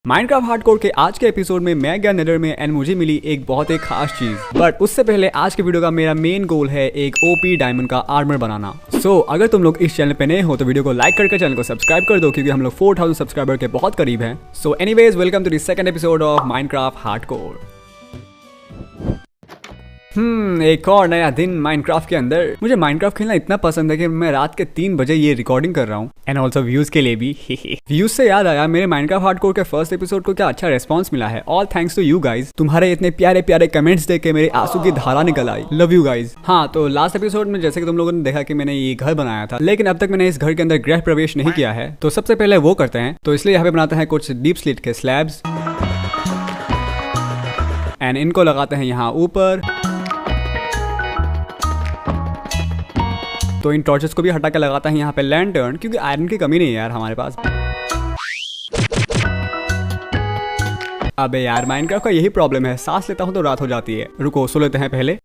Minecraft hardcore के आज के एपिसोड में मैं गया नेदर में एंड मुझे मिली एक बहुत ही खास चीज। बट उससे पहले आज के वीडियो का मेरा मेन गोल है एक ओपी डायमंड का आर्मर बनाना। अगर तुम लोग इस चैनल पे नए हो तो वीडियो को लाइक करके चैनल को सब्सक्राइब कर दो क्योंकि हम लोग 4000 सब्सक्राइबर के बहुत करीब हैं। Anyways welcome to the second episode of Minecraft hardcore. एक और नया दिन माइनक्राफ्ट के अंदर। मुझे माइनक्राफ्ट खेलना इतना पसंद है कि मैं रात के 3 बजे ये रिकॉर्डिंग कर रहा हूँ एंड ऑल्सो व्यूज के लिए भी। व्यूज से याद आया, मेरे माइनक्राफ्ट हार्डकोर के फर्स्ट एपिसोड को क्या अच्छा रेस्पॉन्स मिला है। All thanks to you guys. तुम्हारे इतने प्यारे प्यारे कमेंट्स देख के मेरे आंसू की धारा निकल आई। Love you guys. हाँ, तो लास्ट एपिसोड में जैसे कि तुम लोगों ने देखा कि मैंने ये घर बनाया था, लेकिन अब तक मैंने इस घर के अंदर गृह प्रवेश नहीं किया है। तो सबसे पहले वो करते हैं, तो इसलिए यहाँ पे बनाते हैं कुछ डीप स्लिट के स्लैब्स एंड इनको लगाते हैं यहाँ ऊपर। तो इन टॉर्चेस को भी हटा के लगाता है यहाँ पे लैंटर्न, क्योंकि आयरन की कमी नहीं है यार हमारे पास। अबे यार, माइनक्राफ्ट का यही प्रॉब्लम है, सांस लेता हूँ तो रात हो जाती है। रुको, सो लेते हैं पहले।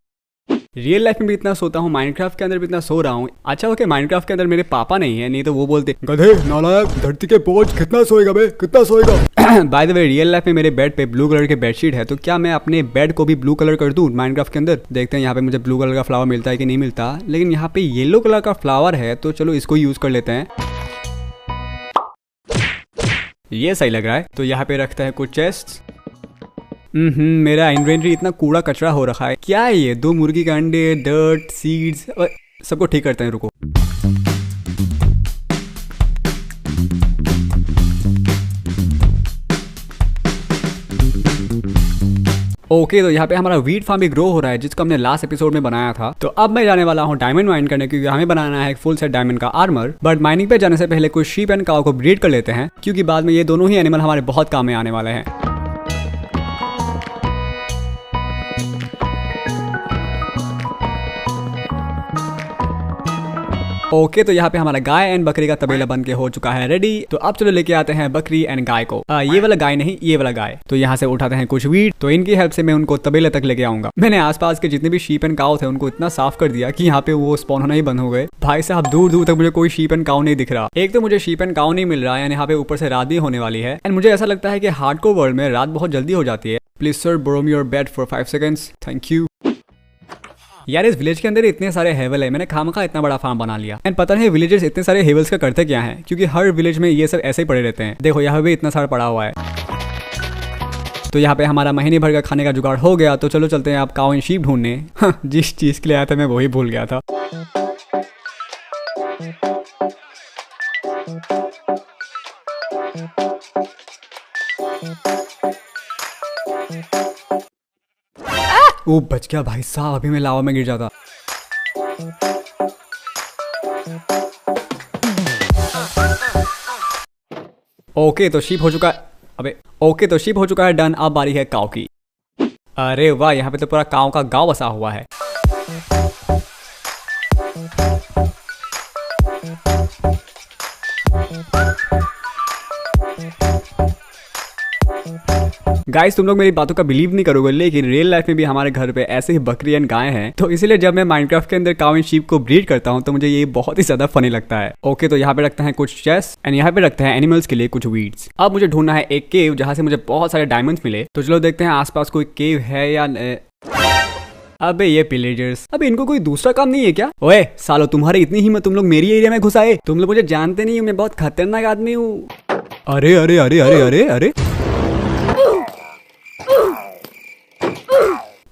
रियल लाइफ में भी इतना सोता हूँ, माइनक्राफ्ट के अंदर भी इतना सो रहा हूँ। अच्छा ओके, माइनक्राफ्ट के अंदर मेरे पापा नहीं है, नहीं तो वो बोलते गधे नालायक, धरती के बोझ कितना सोएगा बे, कितना सोएगा। By the way, real life में मेरे बेड पे ब्लू कलर के बेडशीट है, तो क्या मैं अपने बेड को भी ब्लू कलर कर दूं माइनक्राफ्ट के अंदर? देखते हैं यहाँ पे मुझे ब्लू कलर का फ्लावर मिलता है कि नहीं मिलता, लेकिन यहाँ पे येलो कलर का फ्लावर है, तो चलो इसको यूज कर लेते हैं। ये सही लग रहा है। तो यहाँ पे रखते हैं कुछ चेस्ट। मेरा इन्वेंटरी इतना कूड़ा कचरा हो रखा है। क्या है ये? 2 मुर्गी के अंडे, डर्ट, सीड्स, सबको ठीक करते हैं। रुको, ओके तो यहाँ पे हमारा वीट फार्म भी ग्रो हो रहा है, जिसको हमने लास्ट एपिसोड में बनाया था। तो अब मैं जाने वाला हूँ डायमंड माइन करने, क्योंकि हमें बनाना है एक फुल सेट डायमंड का आर्मर। बट माइनिंग पे जाने से पहले कुछ शीप एंड काऊ को ब्रीड कर लेते हैं, क्योंकि बाद में ये दोनों ही एनिमल हमारे बहुत काम में आने वाले हैं। ओके तो यहाँ पे हमारा गाय एंड बकरी का तबेला बन के हो चुका है रेडी। तो अब चलो लेके आते हैं बकरी एंड गाय को। ये वाला गाय नहीं, ये वाला गाय। तो यहाँ से उठाते हैं कुछ वीट, तो इनकी हेल्प से मैं उनको तबेले तक लेके आऊंगा। मैंने आसपास के जितने भी शीप एंड काऊ थे उनको इतना साफ कर दिया कि यहाँ पे वो स्पॉन होना ही बंद हो गए। भाई साहब, दूर दूर तक मुझे कोई शीप एंड काऊ नहीं दिख रहा। एक तो मुझे शीप एंड काऊ नहीं मिल रहा है, यहाँ पे ऊपर से रात भी होने वाली है। एंड मुझे ऐसा लगता है कि हार्डकोर वर्ल्ड में रात बहुत जल्दी हो जाती है। Please sir borrow me your bed for 5 seconds, thank you. यार, इस विलेज के अंदर इतने सारे हेवल है, मैंने खामखा इतना बड़ा फार्म बना लिया। एंड पता नहीं विलेजर्स इतने सारे हेवल्स का करते क्या है, क्योंकि हर विलेज में ये सब ऐसे ही पड़े रहते हैं। देखो यहाँ भी इतना सारा पड़ा हुआ है। तो यहाँ पे हमारा महीने भर का खाने का जुगाड़ हो गया। तो चलो चलते हैं आप काऊ एंड शीप ढूंढने। जिस चीज के लिए आया था मैं वही भूल गया था। वो बच गया भाई साहब, अभी मैं लावा में गिर जाता। ओके तो शीप हो चुका है। अबे ओके तो शीप हो चुका है डन। अब बारी है काऊ की। अरे वाह, यहाँ पे तो पूरा काऊ का गांव बसा हुआ है। गाइस, तुम लोग मेरी बातों का बिलीव नहीं करोगे, लेकिन रियल लाइफ में भी हमारे घर पे ऐसे ही बकरी एंड गाय हैं। तो इसीलिए जब मैं माइनक्राफ्ट के अंदर काऊ एंड शीप को ब्रीड करता हूँ तो मुझे ये बहुत ही ज्यादा फनी लगता है। ओके तो यहाँ पे रखते हैं कुछ चेस्ट एंड यहाँ पे रखते हैं एनिमल्स के लिए कुछ वीड्स। अब मुझे ढूंढना है एक केव जहाँ से मुझे बहुत सारे डायमंड्स मिले। तो चलो देखते हैं आसपास कोई केव है या अबे ये पिलेजर्स, अबे इनको कोई दूसरा काम नहीं है क्या? ओए सालो, तुम्हारी इतनी हिम्मत, तुम लोग मेरी एरिया में घुस आए। तुम लोग मुझे जानते नहीं हो, मैं बहुत खतरनाक आदमी हूँ। अरे अरे अरे अरे अरे अरे,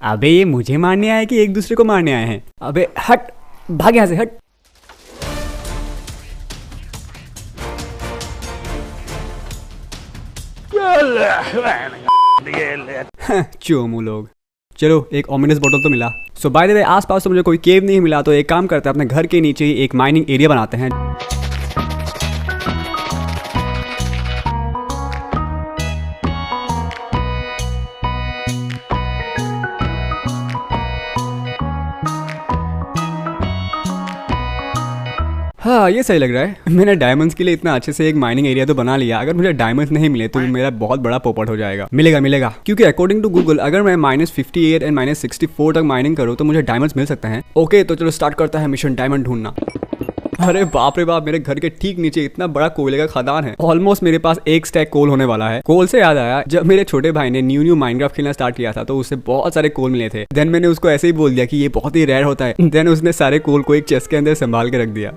अबे ये मुझे मारने आए कि एक दूसरे को मारने आए हैं? अबे हट, भाग यहाँ से, हट। चोमू लोग। चलो एक ऑमिनस बॉटल तो मिला। सो बाय द वे, आसपास तो मुझे कोई केव नहीं मिला, तो एक काम करते हैं अपने घर के नीचे ही एक माइनिंग एरिया बनाते हैं। हाँ, ये सही लग रहा है। मैंने डायमंड्स के लिए इतना अच्छे से एक माइनिंग एरिया तो बना लिया। अगर मुझे डायमंड्स नहीं मिले तो मेरा बहुत बड़ा पोपट हो जाएगा। मिलेगा, क्योंकि अकॉर्डिंग टू गूगल अगर मैं -58 एंड -64 तक माइनिंग करूँ तो मुझे डायमंड्स मिल सकते हैं। ओके तो चलो स्टार्ट करता है मिशन डायमंड ढूंढना। अरे बाप रे बाप, मेरे घर के ठीक नीचे इतना बड़ा कोयले का खदान है। ऑलमोस्ट मेरे पास एक स्टैक कोल होने वाला है। कोल से याद आया, जब मेरे छोटे भाई ने न्यू माइनक्राफ्ट खेलना स्टार्ट किया था तो उससे बहुत सारे कोल मिले थे। देन मैंने उसको ऐसे ही बोल दिया कि ये बहुत ही रेयर होता है। देन उसने सारे कोल को एक चेस्ट के अंदर संभाल के रख दिया।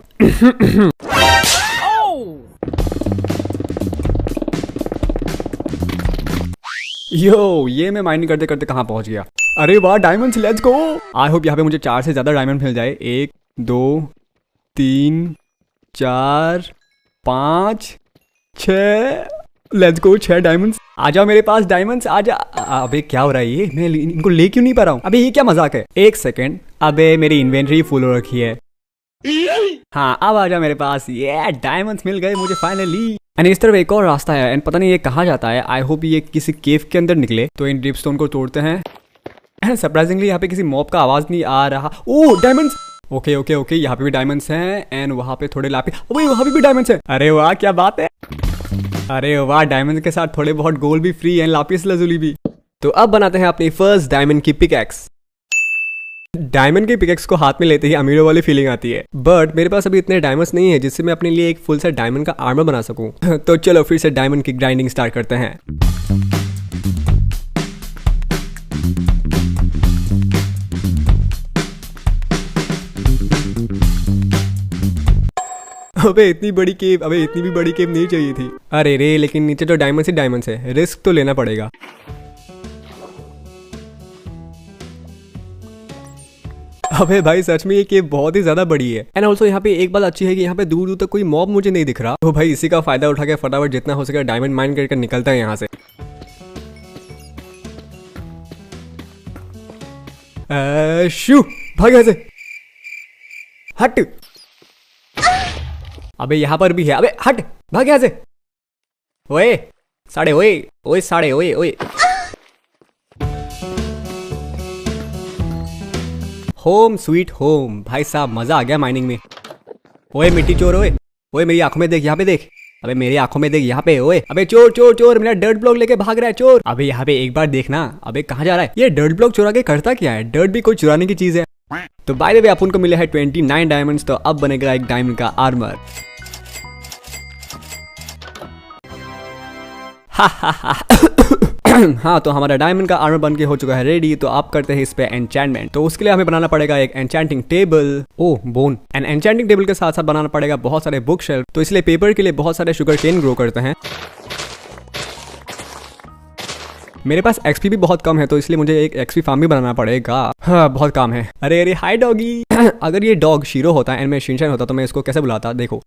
यो, ये मैं माइनिंग करते करते कहाँ पहुंच गया। अरे वाह, diamonds, let's go. I hope यहाँ पे मुझे 4 से ज्यादा डायमंड मिल जाए। 1 2 3 4 5 6, लेट्स गो। 6 डायमंड्स। आ जाओ मेरे पास डायमंड्स, आ जा। अबे क्या हो रहा है ये, मैं इनको ले क्यों नहीं पा रहा हूँ? अबे ये क्या मजाक है? एक सेकेंड, अबे मेरी इन्वेंटरी फुल हो रखी है। हाँ, अब आ जाओ मेरे पास। ये डायमंड्स मिल गए मुझे फाइनली। एंड इस तरफ एक और रास्ता है एंड पता नहीं ये कहाँ जाता है। आई होप ये किसी केव के अंदर निकले। तो इन ड्रिपस्टोन को तोड़ते हैं। एंड सरप्राइजिंगली यहाँ पे किसी मॉब का आवाज नहीं आ रहा। ओह, डायमंड्स। ओके ओके ओके, यहाँ पे भी डायमंड्स हैं एंड वहाँ पे थोड़े लापी। वहाँ पे भी डायमंड्स हैं। अरे वाह, क्या बात है। अरे वाह, डायमंड के साथ थोड़े बहुत गोल्ड भी फ्री है, लापिस lazuli भी। तो अब बनाते हैं अपनी फर्स्ट डायमंड की पिकैक्स। डायमंड की पिकैक्स को हाथ में लेते ही अमीरों वाली फीलिंग आती है। बट मेरे पास अभी इतने डायमंड्स नहीं है जिससे मैं अपने लिए एक फुल सेट डायमंड का आर्मर बना सकूं। तो चलो फिर से डायमंड की ग्राइंडिंग स्टार्ट करते हैं। अबे इतनी बड़ी केव, अबे इतनी भी बड़ी केव नहीं चाहिए थी। अरे रे, लेकिन नीचे तो डायमंड्स ही डायमंड्स है, रिस्क तो लेना पड़ेगा। अबे भाई सच में ये केव बहुत ही ज्यादा बड़ी है। एंड ऑल्सो यहाँ पे एक बात अच्छी है कि यहाँ पे दूर दूर तक कोई मॉब मुझे नहीं दिख रहा। तो भाई इसी का फायदा उठा के फटाफट जितना हो सके डायमंड माइन करके निकलता है यहाँ से। शू, भाग यहाँ से, हट। अबे यहाँ पर भी है, अबे हट, भाग यहाँ से। ओए साढ़े, ओए ओए साढ़े, ओए ओए। Home sweet home. भाई साहब मजा आ गया माइनिंग में। ओए मिट्टी चोर, ओए ओए मेरी आंखों में देख, यहाँ पे देख। अबे मेरी आंखों में देख, यहाँ पे। ओए अबे चोर चोर चोर, मेरा डर्ट ब्लॉक लेके भाग रहा है चोर। अबे यहाँ पे एक बार देखना। अबे कहाँ जा रहा है ये? डर्ट ब्लॉक चुरा के करता क्या है? डर्ट भी कोई चुराने की चीज है। तो बाय द वे अपन को मिले हैं 29 डायमंड्स। तो अब बनेगा एक डायमंड का आर्मर। हाँ, तो हमारा डायमंड का आर्मर बन के हो चुका है रेडी। तो आप करते हैं इस पे एन्चेंटमेंट। तो उसके लिए हमें बनाना पड़ेगा एक enchanting table. Oh bone. And enchanting table के साथ साथ बनाना पड़ेगा बहुत सारे बुक शेल्फ। तो इसलिए पेपर के लिए बहुत सारे शुगर केन ग्रो करते हैं। मेरे पास एक्सपी भी बहुत कम है तो इसलिए मुझे एक एक्सपी फार्म भी बनाना पड़ेगा। हाँ, बहुत काम है। अरे अरे हाय डॉगी। अगर ये डॉग शीरो होता एंड मैं शिनचैन होता तो मैं इसको कैसे बुलाता? देखो,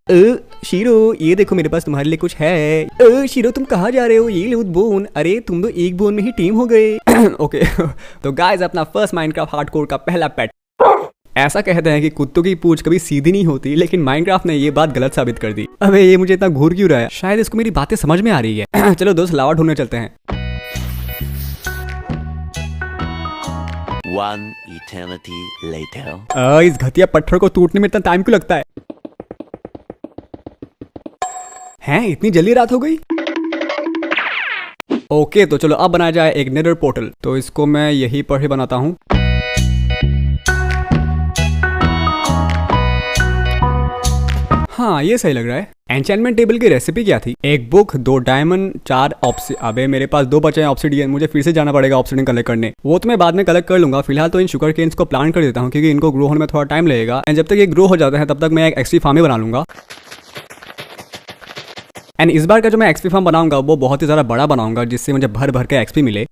शीरो ये देखो मेरे पास तुम्हारे लिए कुछ है। शीरो तुम कहाँ जा रहे हो? ये लो बोन। अरे तुम तो एक बोन में ही टीम हो गए। ओके। तो गाइस, अपना फर्स्ट माइनक्राफ्ट हार्डकोर का पहला पेट। ऐसा कहते हैं कि कुत्तों की पूंछ कभी सीधी नहीं होती, लेकिन माइनक्राफ्ट ने ये बात गलत साबित कर दी। अबे ये मुझे इतना घूर क्यों रहा है? शायद इसको मेरी बातें समझ में आ रही है। चलो दोस्त, लावा ढूंढने चलते हैं। One eternity later. इस घटिया पत्थर को टूटने में इतना टाइम क्यों लगता है? हैं, इतनी जल्दी रात हो गई? ओके, तो चलो अब बनाया जाए एक नेदर पोर्टल। तो इसको मैं यहीं पर ही बनाता हूँ। हाँ, ये सही लग रहा है। एन्चेंटमेंट टेबल की रेसिपी क्या थी? एक बुक, 2 डायमंड, 4 ऑब्सिडियन। अबे मेरे पास 2 बचे हैं ऑब्सिडियन। मुझे फिर से जाना पड़ेगा ऑब्सिडियन कलेक्ट करने। वो तो मैं बाद में कलेक्ट कर लूंगा। फिलहाल तो इन शुगर केन्स को प्लांट कर देता हूँ क्योंकि इनको ग्रो होने में थोड़ा टाइम लगेगा। एंड जब तक ये ग्रो हो जाते हैं तब तक मैं एक एक्सपी फार्म ही बना लूंगा। एंड इस बार का जो मैं एक्सपी फार्म बनाऊंगा वो बहुत ही ज्यादा बड़ा बनाऊंगा जिससे मुझे भर भर के एक्सपी मिले।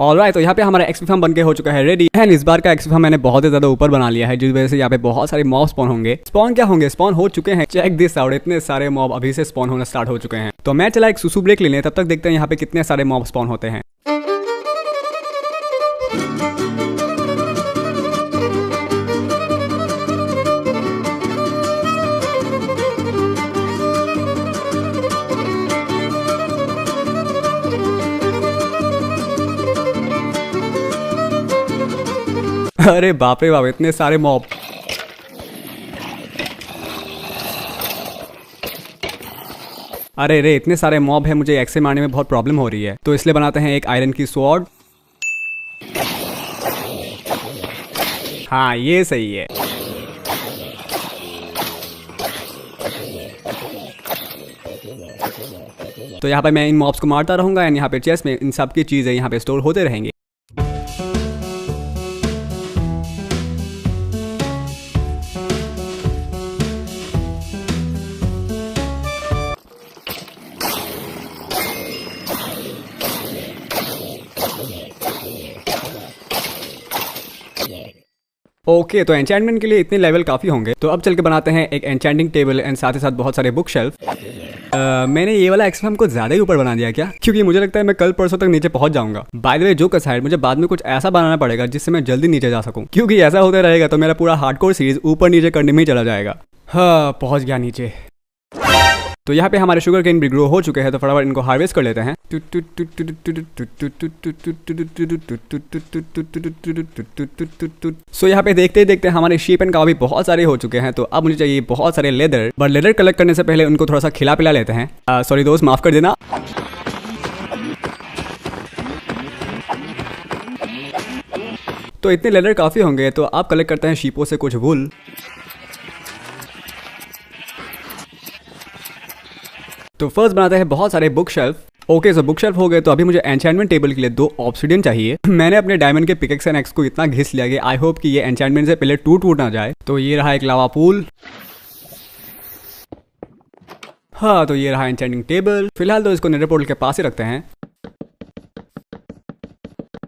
ऑलराइट, तो यहाँ पे हमारा एक्सपी फार्म बनके हो चुका है रेडी। एंड इस बार का एक्सपी फार्म मैंने बहुत ही ज्यादा ऊपर बना लिया है, जिस वजह से यहाँ पे बहुत सारे मॉब स्पॉन होंगे। स्पॉन क्या होंगे, स्पॉन हो चुके हैं। चेक दिस आउट, इतने सारे मॉब अभी से स्पॉन होना स्टार्ट हो चुके हैं। तो मैं चला एक सुसु ब्रेक ले लें, तब तक देखते हैं यहाँ पे कितने सारे मॉब स्पॉन होते हैं। अरे बाप रे बाप, इतने सारे मॉब। अरे रे, इतने सारे मॉब है, मुझे एक्से मारने में बहुत प्रॉब्लम हो रही है, तो इसलिए बनाते हैं एक आयरन की स्वॉर्ड। हाँ, ये सही है। तो यहाँ पे मैं इन मॉब्स को मारता रहूंगा एंड यहाँ पे चेस्ट में इन सब की चीजें यहाँ पे स्टोर होते रहेंगे। ओके, तो एन्चेंटमेंट के लिए इतने लेवल काफी होंगे। तो अब चल के बनाते हैं एक एन्चेंटिंग टेबल एंड साथ ही साथ बहुत सारे बुक शेल्फ। मैंने ये वाला एक्सपी हमको ज्यादा ही ऊपर बना दिया क्या, क्योंकि मुझे लगता है मैं कल परसों तक नीचे पहुंच जाऊंगा। बाय द वे, जो साइड मुझे बाद में कुछ ऐसा बनाना पड़ेगा जिससे मैं जल्दी नीचे जा सकूं, क्योंकि ऐसा होता रहेगा तो मेरा पूरा हार्डकोर सीरीज ऊपर नीचे करने में ही चला जाएगा। हाँ, पहुंच गया नीचे। तो यहाँ पे हमारे शुगर केन भी ग्रो हो चुके हैं, तो फटाफट इनको हार्वेस्ट कर लेते हैं। सो यहाँ पे देखते ही देखते हमारे शीप एंड काऊ भी बहुत सारे हो चुके हैं। तो अब मुझे चाहिए बहुत सारे लेदर, बट लेदर कलेक्ट करने से पहले उनको थोड़ा सा खिला पिला लेते हैं। सॉरी दोस्त, माफ कर देना। तो इतने लेदर काफी होंगे, तो आप कलेक्ट करते हैं शीपों से कुछ वुल। तो फर्स्ट बनाते हैं बहुत सारे book shelf. Okay, so book shelf हो गए, तो अभी मुझे एन्चेंटमेंट टेबल के लिए 2 ऑब्सिडियन चाहिए। मैंने अपने डायमंड के पिकेक्स एंड एक्स को इतना घिस लिया कि आई होप कि ये एन्चेंटमेंट से पहले टूट ना जाए। तो ये रहा एक लावा पूल। हाँ, तो ये रहा एन्चेंटिंग टेबल। फिलहाल तो इसको नेदर पोर्टल के पास ही रखते हैं।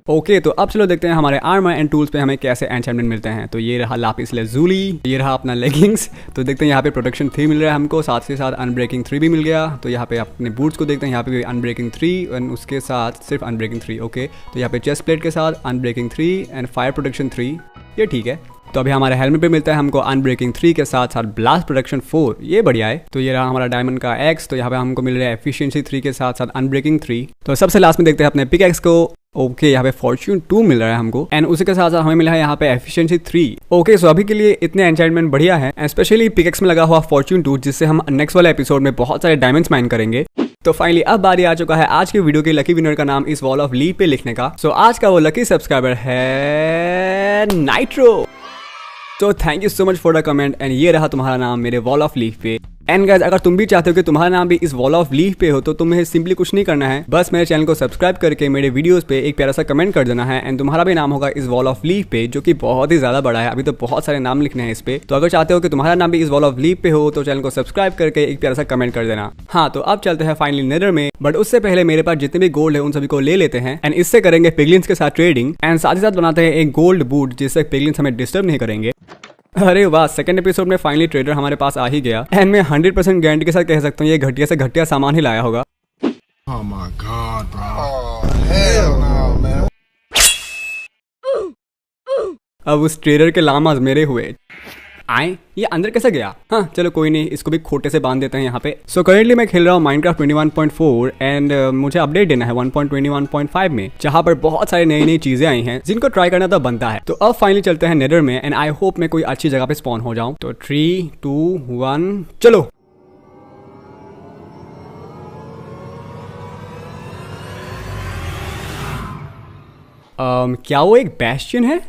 ओके, तो अब चलो देखते हैं हमारे आर्मर एंड टूल्स पे हमें कैसे एन्चेंटमेंट मिलते हैं। तो ये रहा लापिस लेज़ूली, ये रहा अपना लेगिंग्स। तो देखते हैं यहाँ पे प्रोटेक्शन 3 मिल रहा है हमको, साथ ही साथ अनब्रेकिंग 3 भी मिल गया। तो यहाँ पे अपने बूट्स को देखते हैं, यहाँ पे भी अनब्रेकिंग 3 एंड उसके साथ सिर्फ अनब्रेकिंग 3। ओके, तो यहाँ पे चेस्ट प्लेट के साथ अनब्रेकिंग 3 एंड फायर प्रोटेक्शन 3, ये ठीक है। तो अभी हमारे हेलमेट पे मिलता है हमको अनब्रेकिंग 3 के साथ साथ ब्लास्ट प्रोटेक्शन 4, ये बढ़िया है। तो ये रहा हमारा डायमंड का एक्स। तो यहाँ पे हमको मिल रहा है एफिशिएंसी 3 के साथ साथ अनब्रेकिंग 3। तो सबसे लास्ट में देखते हैं अपने पिक एक्स को। ओके, यहाँ पे फॉर्च्यून 2 मिल रहा है हमको एंड उसी के साथ साथ हमें मिला है यहाँ पे एफिशिएंसी 3। ओके, सो अभी के लिए इतने एन्चेंटमेंट बढ़िया है, स्पेशली पिकेक्स में लगा हुआ फॉर्च्यून 2, जिससे हम नेक्स्ट वाले एपिसोड में बहुत सारे डायमंड्स माइन करेंगे। तो फाइनली अब बारी आ चुका है आज के वीडियो के लकी विनर का नाम इस वॉल ऑफ लीफ पे लिखने का। सो आज का वो लकी सब्सक्राइबर है नाइट्रो। तो thank you so much for the comment and ये रहा तुम्हारा नाम मेरे वॉल ऑफ लीफ पे। एंड गाइस, अगर तुम भी चाहते हो कि तुम्हारा नाम भी इस वॉल ऑफ लीफ पे हो, तो तुम्हें सिंपली कुछ नहीं करना है, बस मेरे चैनल को सब्सक्राइब करके मेरे वीडियोस पे एक प्यारा सा कमेंट कर देना है एंड तुम्हारा भी नाम होगा इस वॉल ऑफ लीफ पे, जो कि बहुत ही ज्यादा बड़ा है। अभी तो बहुत सारे नाम लिखने हैं इस पे। तो अगर चाहते हो कि तुम्हारा नाम भी इस वॉल ऑफ लीफ पे हो, तो चैनल को सब्सक्राइब करके एक प्यारा सा कमेंट कर देना। हाँ, तो अब चलते हैं फाइनली नेदर में, बट उससे पहले मेरे पास जितने भी गोल्ड है उन सभी को ले लेते हैं एंड इससे करेंगे पिगलिन्स के साथ ट्रेडिंग एंड साथ ही साथ बनाते हैं एक गोल्ड बूट, जिससे पिगलिन्स हमें डिस्टर्ब नहीं करेंगे। अरे वाह, सेकंड एपिसोड में फाइनली ट्रेडर हमारे पास आ ही गया एंड मैं 100% गारंटी के साथ कह सकता हूँ ये घटिया से घटिया सामान ही लाया होगा। Oh my God, bro. Oh, hell no, man. अब उस ट्रेडर के लामाज मेरे हुए आए, ये अंदर कैसे गया? हाँ चलो कोई नहीं, इसको भी खोटे से बांध देते हैं यहाँ पे। सो करेंटली मैं खेल रहा हूँ माइनक्राफ्ट 21.4 एंड मुझे अपडेट देना है 1.21.5 में, जहाँ पर बहुत सारी नई नई चीजें आई हैं जिनको ट्राई करना तो बनता है। तो अब फाइनली चलते हैं नेदर में एंड आई होप मैं कोई अच्छी जगह पे स्पॉन हो जाऊँ। तो 3, 2, 1 चलो। क्या वो एक बैस्टियन है?